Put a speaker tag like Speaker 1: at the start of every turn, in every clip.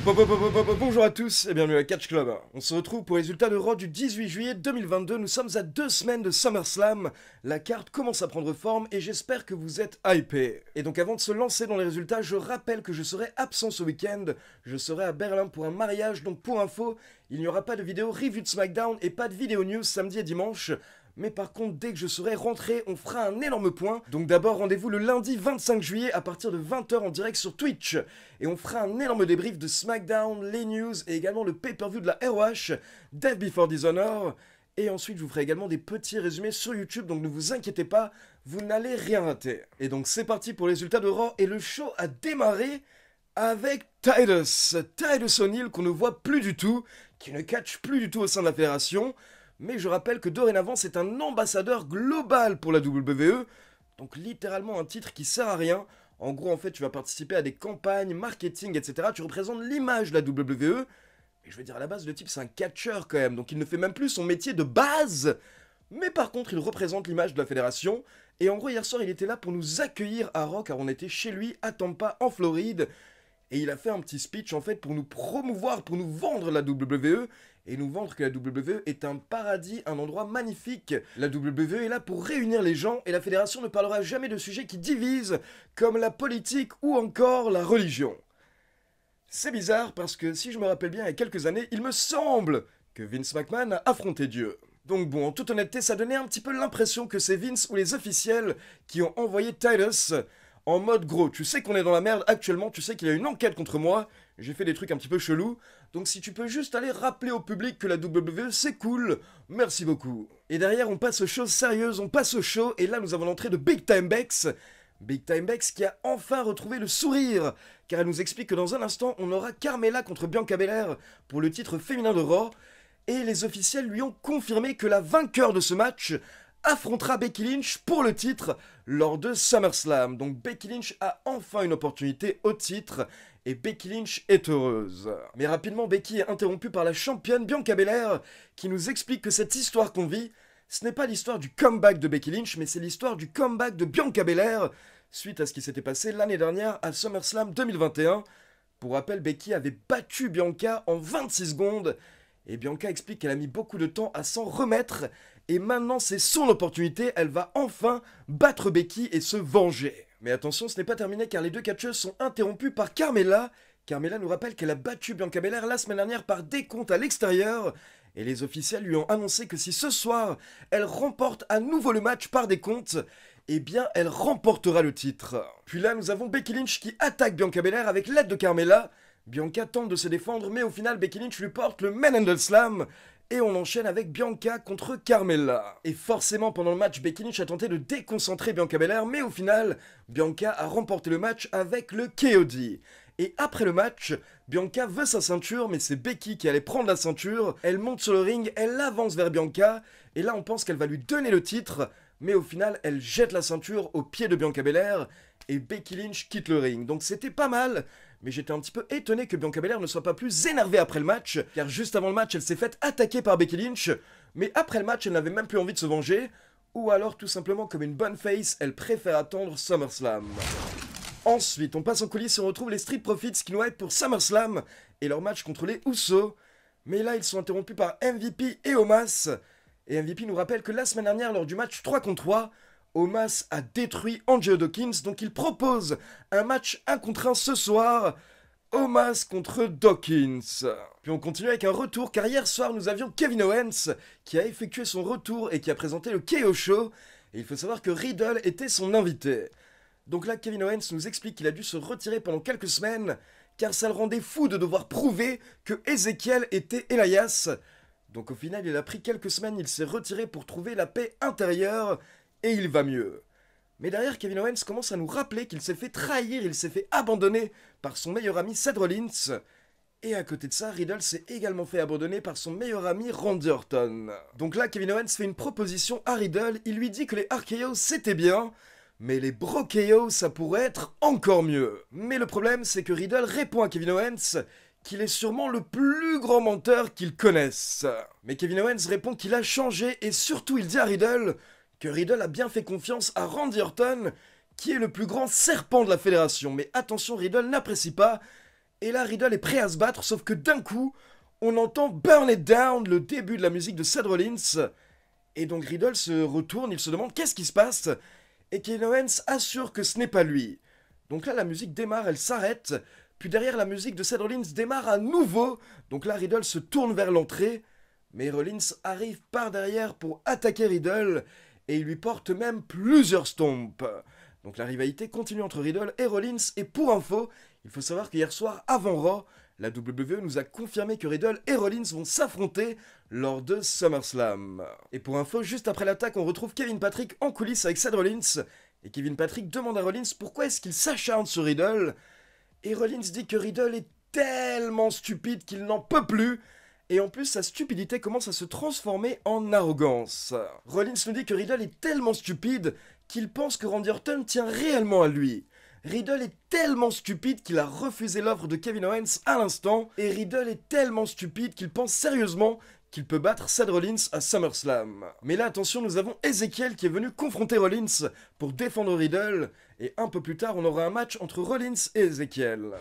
Speaker 1: Bonjour à tous et bienvenue à Catch Club. On se retrouve pour les résultats de Raw du 18 juillet 2022. Nous sommes à 2 semaines de SummerSlam. La carte commence à prendre forme et j'espère que vous êtes hypés. Et donc avant de se lancer dans les résultats, je rappelle que je serai absent ce week-end. Je serai à Berlin pour un mariage, donc pour info, il n'y aura pas de vidéo review de SmackDown et pas de vidéo news samedi et dimanche. Mais par contre, dès que je serai rentré, on fera un énorme point. Donc d'abord, rendez-vous le lundi 25 juillet à partir de 20 h en direct sur Twitch. Et on fera un énorme débrief de SmackDown, les news et également le pay-per-view de la ROH, Death Before Dishonor. Et ensuite, je vous ferai également des petits résumés sur YouTube, donc ne vous inquiétez pas, vous n'allez rien rater. Et donc c'est parti pour les résultats de Raw, et le show a démarré avec Titus O'Neil qu'on ne voit plus du tout, qui ne catch plus du tout au sein de la fédération. Mais je rappelle que dorénavant c'est un ambassadeur global pour la WWE, donc littéralement un titre qui sert à rien. En gros en fait tu vas participer à des campagnes, marketing, etc. Tu représentes l'image de la WWE. Et je veux dire à la base le type c'est un catcheur quand même, donc il ne fait même plus son métier de base. Mais par contre il représente l'image de la fédération. Et en gros hier soir il était là pour nous accueillir à Raw car on était chez lui à Tampa en Floride. Et il a fait un petit speech en fait pour nous promouvoir, pour nous vendre la WWE. Et nous vendre que la WWE est un paradis, un endroit magnifique. La WWE est là pour réunir les gens et la fédération ne parlera jamais de sujets qui divisent, comme la politique ou encore la religion. C'est bizarre parce que si je me rappelle bien il y a quelques années, il me semble que Vince McMahon a affronté Dieu. Donc bon, en toute honnêteté, ça donnait un petit peu l'impression que c'est Vince ou les officiels qui ont envoyé Titus en mode gros. Tu sais qu'on est dans la merde actuellement, tu sais qu'il y a une enquête contre moi, j'ai fait des trucs un petit peu chelous, donc si tu peux juste aller rappeler au public que la WWE c'est cool, merci beaucoup. Et derrière on passe aux choses sérieuses, on passe au show, et là nous avons l'entrée de Big Time Bex. Big Time Bex qui a enfin retrouvé le sourire, car elle nous explique que dans un instant on aura Carmella contre Bianca Belair pour le titre féminin de Raw, et les officiels lui ont confirmé que la vainqueur de ce match affrontera Becky Lynch pour le titre lors de SummerSlam. Donc Becky Lynch a enfin une opportunité au titre et Becky Lynch est heureuse. Mais rapidement, Becky est interrompue par la championne Bianca Belair qui nous explique que cette histoire qu'on vit, ce n'est pas l'histoire du comeback de Becky Lynch, mais c'est l'histoire du comeback de Bianca Belair suite à ce qui s'était passé l'année dernière à SummerSlam 2021. Pour rappel, Becky avait battu Bianca en 26 secondes et Bianca explique qu'elle a mis beaucoup de temps à s'en remettre. Et maintenant c'est son opportunité, elle va enfin battre Becky et se venger. Mais attention, ce n'est pas terminé car les deux catcheuses sont interrompues par Carmella. Carmella nous rappelle qu'elle a battu Bianca Belair la semaine dernière par décompte à l'extérieur. Et les officiels lui ont annoncé que si ce soir, elle remporte à nouveau le match par décompte, eh bien elle remportera le titre. Puis là nous avons Becky Lynch qui attaque Bianca Belair avec l'aide de Carmella. Bianca tente de se défendre mais au final Becky Lynch lui porte le Manhandle Slam. Et on enchaîne avec Bianca contre Carmella. Et forcément, pendant le match, Becky Lynch a tenté de déconcentrer Bianca Belair, mais au final, Bianca a remporté le match avec le KOD. Et après le match, Bianca veut sa ceinture, mais c'est Becky qui allait prendre la ceinture. Elle monte sur le ring, elle avance vers Bianca, et là on pense qu'elle va lui donner le titre, mais au final, elle jette la ceinture au pied de Bianca Belair, et Becky Lynch quitte le ring. Donc c'était pas mal. Mais j'étais un petit peu étonné que Bianca Belair ne soit pas plus énervée après le match, car juste avant le match, elle s'est faite attaquer par Becky Lynch, mais après le match, elle n'avait même plus envie de se venger, ou alors tout simplement comme une bonne face, elle préfère attendre SummerSlam. Ensuite, on passe en coulisses et on retrouve les Street Profits qui nous aident pour SummerSlam et leur match contre les Usos, mais là ils sont interrompus par MVP et Omos, et MVP nous rappelle que la semaine dernière, lors du match 3 contre 3, Omos a détruit Angelo Dawkins, donc il propose un match 1 contre 1 ce soir, Omos contre Dawkins. Puis on continue avec un retour, car hier soir nous avions Kevin Owens qui a effectué son retour et qui a présenté le KO Show, et il faut savoir que Riddle était son invité. Donc là Kevin Owens nous explique qu'il a dû se retirer pendant quelques semaines, car ça le rendait fou de devoir prouver que Ezekiel était Elias. Donc au final il a pris quelques semaines, il s'est retiré pour trouver la paix intérieure, et il va mieux. Mais derrière, Kevin Owens commence à nous rappeler qu'il s'est fait trahir, il s'est fait abandonner par son meilleur ami Seth Rollins. Et à côté de ça, Riddle s'est également fait abandonner par son meilleur ami Randy Orton. Donc là, Kevin Owens fait une proposition à Riddle, il lui dit que les RKO c'était bien, mais les Bro KO ça pourrait être encore mieux. Mais le problème, c'est que Riddle répond à Kevin Owens qu'il est sûrement le plus grand menteur qu'il connaisse. Mais Kevin Owens répond qu'il a changé et surtout il dit à Riddle que Riddle a bien fait confiance à Randy Orton, qui est le plus grand serpent de la fédération. Mais attention, Riddle n'apprécie pas, Et là, Riddle est prêt à se battre, sauf que d'un coup, on entend Burn It Down, le début de la musique de Seth Rollins. Et donc Riddle se retourne, il se demande qu'est-ce qui se passe, et Kevin Owens assure que ce n'est pas lui. Donc là, la musique démarre, elle s'arrête, puis derrière la musique de Seth Rollins démarre à nouveau. Donc là, Riddle se tourne vers l'entrée, mais Rollins arrive par derrière pour attaquer Riddle, et il lui porte même plusieurs stomps. Donc la rivalité continue entre Riddle et Rollins, et pour info, il faut savoir qu'hier soir, avant Raw, la WWE nous a confirmé que Riddle et Rollins vont s'affronter lors de SummerSlam. Et pour info, juste après l'attaque, on retrouve Kevin Patrick en coulisses avec Seth Rollins, et Kevin Patrick demande à Rollins pourquoi est-ce qu'il s'acharne sur Riddle, et Rollins dit que Riddle est tellement stupide qu'il n'en peut plus, et en plus sa stupidité commence à se transformer en arrogance. Rollins nous dit que Riddle est tellement stupide qu'il pense que Randy Orton tient réellement à lui. Riddle est tellement stupide qu'il a refusé l'offre de Kevin Owens à l'instant, et Riddle est tellement stupide qu'il pense sérieusement qu'il peut battre Seth Rollins à SummerSlam. Mais là, attention, nous avons Ezekiel qui est venu confronter Rollins pour défendre Riddle, et un peu plus tard, on aura un match entre Rollins et Ezekiel.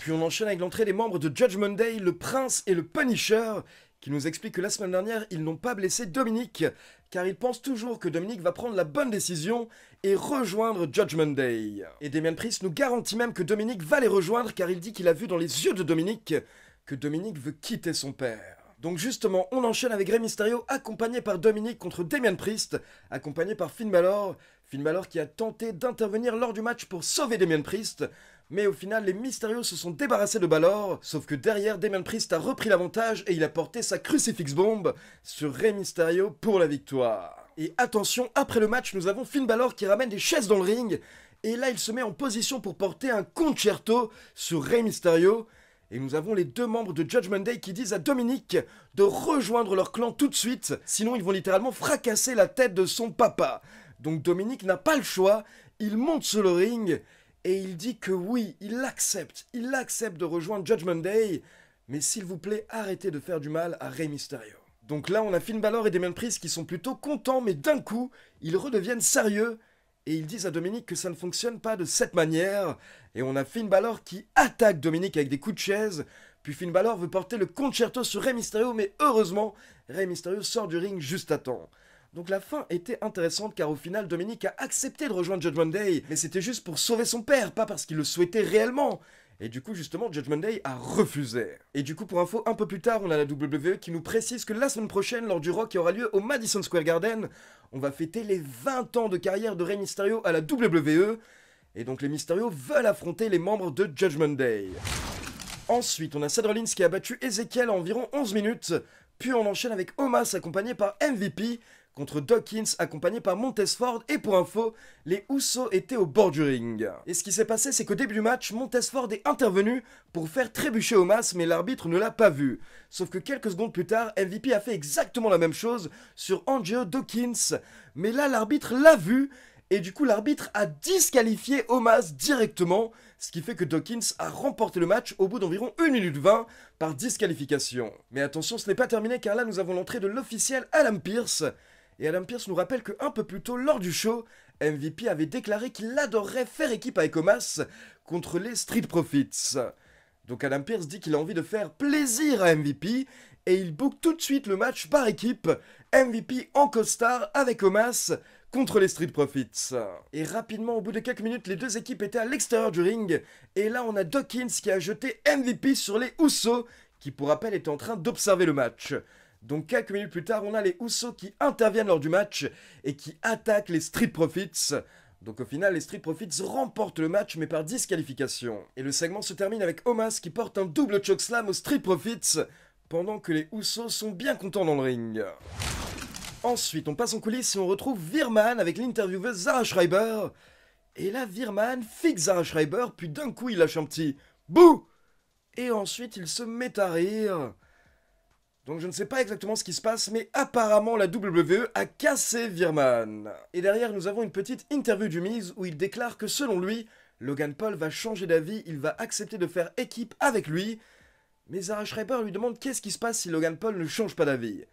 Speaker 1: Puis on enchaîne avec l'entrée des membres de Judgment Day, le Prince et le Punisher, qui nous expliquent que la semaine dernière, ils n'ont pas blessé Dominic, car ils pensent toujours que Dominic va prendre la bonne décision et rejoindre Judgment Day. Et Damian Priest nous garantit même que Dominic va les rejoindre, car il dit qu'il a vu dans les yeux de Dominic que Dominic veut quitter son père. Donc justement, on enchaîne avec Rey Mysterio, accompagné par Dominic contre Damian Priest, accompagné par Finn Balor qui a tenté d'intervenir lors du match pour sauver Damian Priest, mais au final, les Mysterio se sont débarrassés de Balor, sauf que derrière, Damian Priest a repris l'avantage et il a porté sa Crucifix Bomb sur Rey Mysterio pour la victoire. Et attention, après le match, nous avons Finn Balor qui ramène des chaises dans le ring, et là, il se met en position pour porter un concerto sur Rey Mysterio, et nous avons les deux membres de Judgment Day qui disent à Dominic de rejoindre leur clan tout de suite, sinon ils vont littéralement fracasser la tête de son papa. Donc Dominic n'a pas le choix, il monte sur le ring, et il dit que oui, il accepte de rejoindre Judgment Day, mais s'il vous plaît, arrêtez de faire du mal à Rey Mysterio. Donc là, on a Finn Balor et Damian Priest qui sont plutôt contents, mais d'un coup, ils redeviennent sérieux, et ils disent à Dominic que ça ne fonctionne pas de cette manière, et on a Finn Balor qui attaque Dominic avec des coups de chaise, puis Finn Balor veut porter le concerto sur Rey Mysterio, mais heureusement, Rey Mysterio sort du ring juste à temps. Donc la fin était intéressante car au final Dominic a accepté de rejoindre Judgment Day, mais c'était juste pour sauver son père, pas parce qu'il le souhaitait réellement. Et du coup justement Judgment Day a refusé. Et du coup pour info, un peu plus tard on a la WWE qui nous précise que la semaine prochaine lors du Raw qui aura lieu au Madison Square Garden, on va fêter les 20 ans de carrière de Rey Mysterio à la WWE, et donc les Mysterio veulent affronter les membres de Judgment Day. Ensuite on a Seth Rollins qui a battu Ezekiel en environ 11 minutes, puis on enchaîne avec Omos accompagné par MVP, contre Dawkins accompagné par Montez Ford, et pour info, les Usos étaient au bord du ring. Et ce qui s'est passé, c'est qu'au début du match, Montez Ford est intervenu pour faire trébucher Omos, mais l'arbitre ne l'a pas vu. Sauf que quelques secondes plus tard, MVP a fait exactement la même chose sur Angelo Dawkins, mais là l'arbitre l'a vu, et du coup l'arbitre a disqualifié Omos directement, ce qui fait que Dawkins a remporté le match au bout d'environ 1 minute 20 par disqualification. Mais attention, ce n'est pas terminé car là nous avons l'entrée de l'officiel Adam Pearce, et Adam Pearce nous rappelle qu'un peu plus tôt lors du show, MVP avait déclaré qu'il adorerait faire équipe avec Omos contre les Street Profits. Donc Adam Pearce dit qu'il a envie de faire plaisir à MVP, et il book tout de suite le match par équipe, MVP en costard avec Omos contre les Street Profits. Et rapidement, au bout de quelques minutes, les deux équipes étaient à l'extérieur du ring, et là on a Dawkins qui a jeté MVP sur les Usos, qui pour rappel étaient en train d'observer le match. Donc quelques minutes plus tard, on a les Usos qui interviennent lors du match et qui attaquent les Street Profits. Donc au final, les Street Profits remportent le match mais par disqualification. Et le segment se termine avec Omos qui porte un double chokeslam aux Street Profits, pendant que les Usos sont bien contents dans le ring. Ensuite, on passe en coulisses et on retrouve Virman avec l'intervieweuse Zara Schreiber. Et là, Virman fixe Zara Schreiber, puis d'un coup, il lâche un petit « Bouh !» Et ensuite, il se met à rire. Donc je ne sais pas exactement ce qui se passe, mais apparemment la WWE a cassé Virman. Et derrière, nous avons une petite interview du Miz où il déclare que selon lui, Logan Paul va changer d'avis, il va accepter de faire équipe avec lui. Mais Zara Schreiber lui demande qu'est-ce qui se passe si Logan Paul ne change pas d'avis.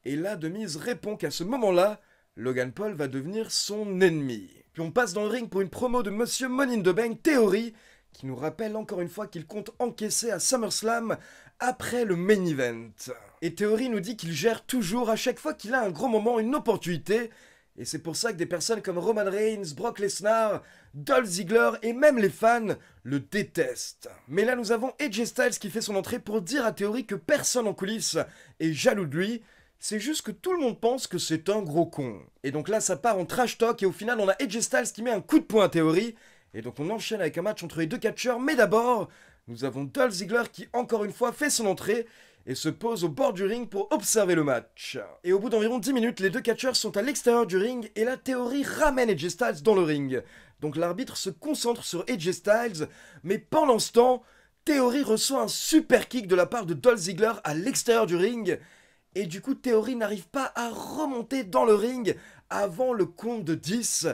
Speaker 1: Et là, The Miz répond qu'à ce moment-là, Logan Paul va devenir son ennemi. Puis on passe dans le ring pour une promo de Monsieur Money in the Bank Theory, qui nous rappelle encore une fois qu'il compte encaisser à SummerSlam après le main event. Et Theory nous dit qu'il gère toujours à chaque fois qu'il a un gros moment, une opportunité, et c'est pour ça que des personnes comme Roman Reigns, Brock Lesnar, Dolph Ziggler et même les fans le détestent. Mais là nous avons AJ Styles qui fait son entrée pour dire à Theory que personne en coulisses est jaloux de lui, c'est juste que tout le monde pense que c'est un gros con. Et donc là ça part en trash talk et au final on a AJ Styles qui met un coup de poing à Theory, et donc on enchaîne avec un match entre les deux catcheurs, mais d'abord nous avons Dolph Ziggler qui encore une fois fait son entrée et se pose au bord du ring pour observer le match. Et au bout d'environ 10 minutes, les deux catcheurs sont à l'extérieur du ring et la Theory ramène AJ Styles dans le ring. Donc l'arbitre se concentre sur AJ Styles, mais pendant ce temps, Theory reçoit un super kick de la part de Dolph Ziggler à l'extérieur du ring, et du coup Theory n'arrive pas à remonter dans le ring avant le compte de 10,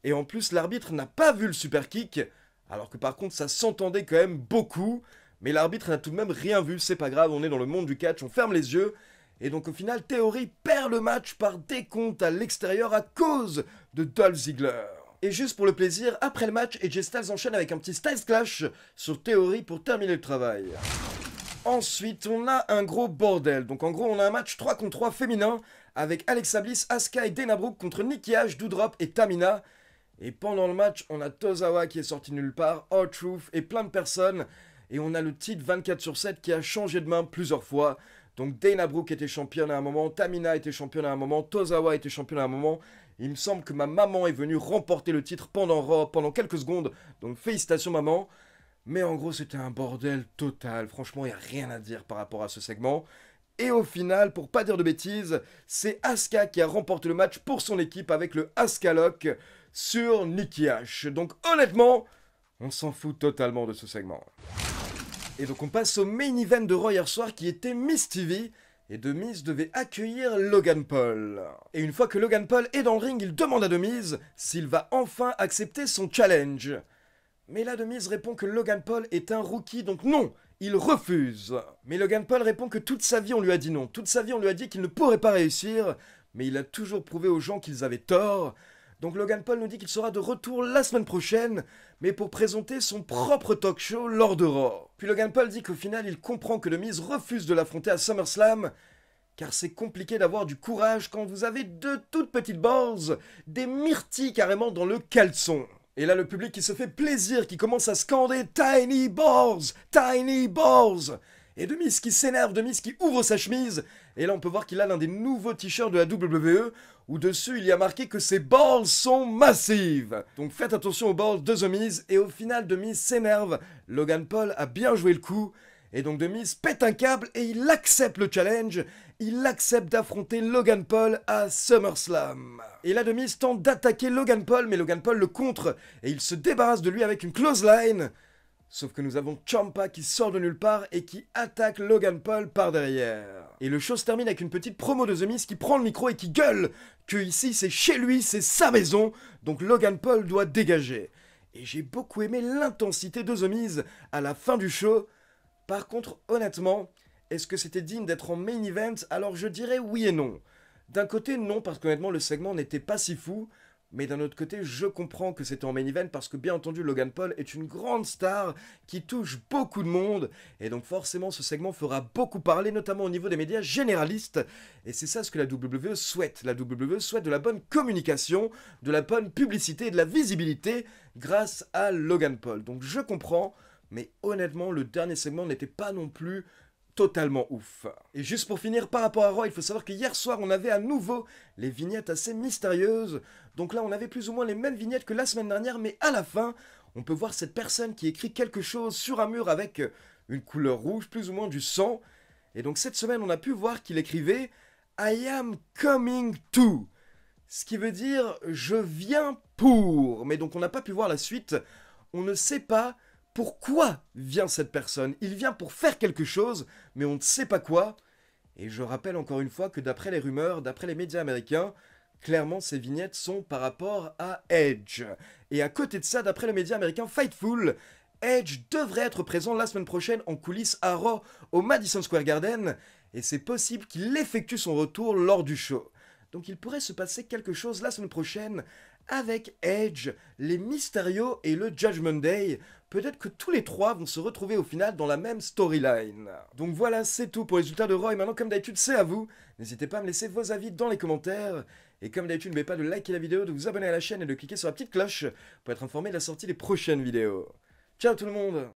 Speaker 1: et en plus l'arbitre n'a pas vu le super kick, alors que par contre ça s'entendait quand même beaucoup. Mais l'arbitre n'a tout de même rien vu, c'est pas grave, on est dans le monde du catch, on ferme les yeux. Et donc au final, Theory perd le match par décompte à l'extérieur à cause de Dolph Ziggler. Et juste pour le plaisir, après le match, AJ Styles enchaîne avec un petit Styles Clash sur Theory pour terminer le travail. Ensuite, on a un gros bordel. Donc en gros, on a un match 3 contre 3 féminin avec Alexa Bliss, Asuka et Dana Brooke contre Nikki Ash, Doudrop et Tamina. Et pendant le match, on a Tozawa qui est sorti nulle part, R-Truth et plein de personnes. Et on a le titre 24/7 qui a changé de main plusieurs fois. Donc Dana Brooke était championne à un moment, Tamina était championne à un moment, Tozawa était championne à un moment. Il me semble que ma maman est venue remporter le titre pendant Raw, pendant quelques secondes. Donc félicitations maman. Mais en gros c'était un bordel total. Franchement il n'y a rien à dire par rapport à ce segment. Et au final, pour pas dire de bêtises, c'est Asuka qui a remporté le match pour son équipe avec le Asuka Lock sur Nikki Ash. Donc honnêtement, on s'en fout totalement de ce segment. Et donc on passe au main event de Raw hier soir qui était Miz TV. Et The Miz devait accueillir Logan Paul. Et une fois que Logan Paul est dans le ring, il demande à The Miz s'il va enfin accepter son challenge. Mais là The Miz répond que Logan Paul est un rookie, donc non, il refuse. Mais Logan Paul répond que toute sa vie on lui a dit non. Toute sa vie on lui a dit qu'il ne pourrait pas réussir. Mais il a toujours prouvé aux gens qu'ils avaient tort. Donc Logan Paul nous dit qu'il sera de retour la semaine prochaine, mais pour présenter son propre talk show lors de Raw. Puis Logan Paul dit qu'au final il comprend que The Miz refuse de l'affronter à SummerSlam, car c'est compliqué d'avoir du courage quand vous avez deux toutes petites balls, des myrtilles carrément dans le caleçon. Et là le public qui se fait plaisir, qui commence à scander « Tiny balls! Tiny balls !» Et The Miz qui s'énerve, The Miz qui ouvre sa chemise, et là on peut voir qu'il a l'un des nouveaux t-shirts de la WWE, où dessus il y a marqué que ses balls sont massives. Donc faites attention aux balls de The Miz, et au final The Miz s'énerve, Logan Paul a bien joué le coup, et donc The Miz pète un câble et il accepte le challenge, il accepte d'affronter Logan Paul à SummerSlam. Et là The Miz tente d'attaquer Logan Paul, mais Logan Paul le contre, et il se débarrasse de lui avec une clothesline. Sauf que nous avons Ciampa qui sort de nulle part et qui attaque Logan Paul par derrière. Et le show se termine avec une petite promo de The Miz qui prend le micro et qui gueule que ici c'est chez lui, c'est sa maison, donc Logan Paul doit dégager. Et j'ai beaucoup aimé l'intensité de The Miz à la fin du show. Par contre, honnêtement, est-ce que c'était digne d'être en main event? Alors je dirais oui et non. D'un côté non, parce qu'honnêtement le segment n'était pas si fou. Mais d'un autre côté, je comprends que c'était en main event parce que bien entendu, Logan Paul est une grande star qui touche beaucoup de monde. Et donc forcément, ce segment fera beaucoup parler, notamment au niveau des médias généralistes. Et c'est ça ce que la WWE souhaite. La WWE souhaite de la bonne communication, de la bonne publicité et de la visibilité grâce à Logan Paul. Donc je comprends, mais honnêtement, le dernier segment n'était pas non plus totalement ouf. Et juste pour finir, par rapport à Raw, il faut savoir que hier soir, on avait à nouveau les vignettes assez mystérieuses. Donc là, on avait plus ou moins les mêmes vignettes que la semaine dernière, mais à la fin, on peut voir cette personne qui écrit quelque chose sur un mur avec une couleur rouge, plus ou moins du sang. Et donc cette semaine, on a pu voir qu'il écrivait « I am coming to », ce qui veut dire « je viens pour ». Mais donc on n'a pas pu voir la suite, on ne sait pas pourquoi vient cette personne. Il vient pour faire quelque chose, mais on ne sait pas quoi. Et je rappelle encore une fois que d'après les rumeurs, d'après les médias américains, clairement ces vignettes sont par rapport à Edge. Et à côté de ça, d'après le média américain Fightful, Edge devrait être présent la semaine prochaine en coulisses à Raw au Madison Square Garden, et c'est possible qu'il effectue son retour lors du show. Donc il pourrait se passer quelque chose la semaine prochaine avec Edge, les Mysterio et le Judgment Day. Peut-être que tous les trois vont se retrouver au final dans la même storyline. Donc voilà, c'est tout pour les résultats de Raw. Et maintenant, comme d'habitude, c'est à vous. N'hésitez pas à me laisser vos avis dans les commentaires. Et comme d'habitude, n'oubliez pas de liker la vidéo, de vous abonner à la chaîne et de cliquer sur la petite cloche pour être informé de la sortie des prochaines vidéos. Ciao tout le monde!